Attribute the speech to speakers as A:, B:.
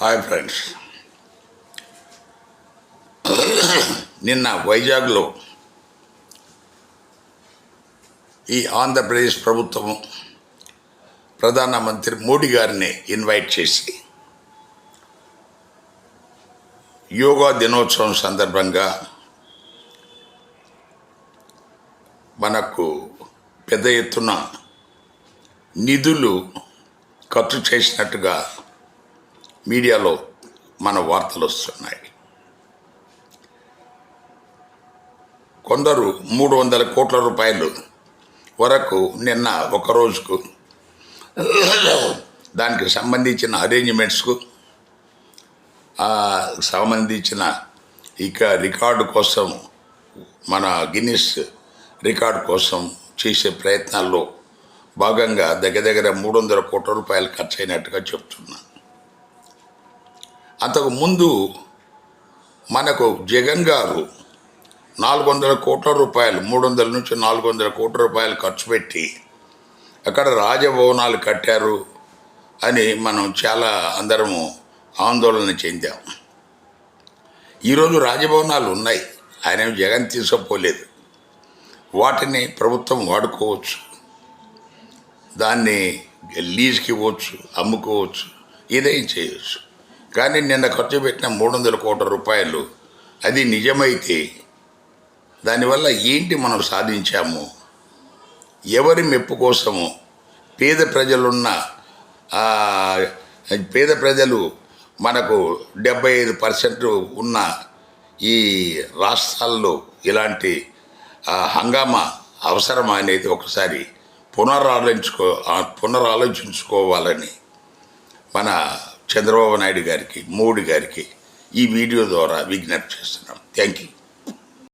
A: Hi friends, నిన్న వైజాగ్లో ఈ ఆంధ్రప్రదేశ్ ప్రభుత్వం ప్రధానమంత్రి మోడీ గారిని ఇన్వైట్ చేసి యోగా దినోత్సవం సందర్భంగా మనకు పెద్ద ఎత్తున నిధులు ఖర్చు చేసినట్టుగా మీడియాలో మన వార్తలు వస్తున్నాయి. కొందరు 300 కోట్ల రూపాయలు వరకు నిన్న ఒక రోజుకు దానికి సంబంధించిన అరేంజ్మెంట్స్కు సంబంధించిన రికార్డు కోసం, మన గిన్నిస్ రికార్డు కోసం చేసే ప్రయత్నాల్లో భాగంగా దగ్గర 300 కోట్ల రూపాయలు ఖర్చు అయినట్టుగా చెప్తున్నాను. అంతకుముందు మనకు జగన్ గారు 400 కోట్ల రూపాయలు, 300 నుంచి 400 కోట్ల రూపాయలు ఖర్చు పెట్టి అక్కడ రాజభవనాలు కట్టారు అని మనం చాలా అందరము ఆందోళన చెందాం. ఈరోజు రాజభవనాలు ఉన్నాయి, ఆయన జగన్ తీసుకుపోలేదు. వాటిని ప్రభుత్వం వాడుకోవచ్చు, దాన్ని లీజ్కి ఇవ్వచ్చు, అమ్ముకోవచ్చు, ఏదైనా చేయవచ్చు. కానీ నిన్న ఖర్చు పెట్టిన 300 కోట్ల రూపాయలు అది నిజమైతే దానివల్ల ఏంటి మనం సాధించాము, ఎవరి మెప్పు కోసము పేద ప్రజలు మనకు 75% ఉన్న ఈ రాష్ట్రాల్లో ఇలాంటి హంగామా అవసరమా అనేది ఒకసారి పునరాలోచించుకోవాలని మన చంద్రబాబు నాయుడు గారికి, మోడీ గారికి ఈ వీడియో ద్వారా విజ్ఞప్తి చేస్తున్నాం. Thank you.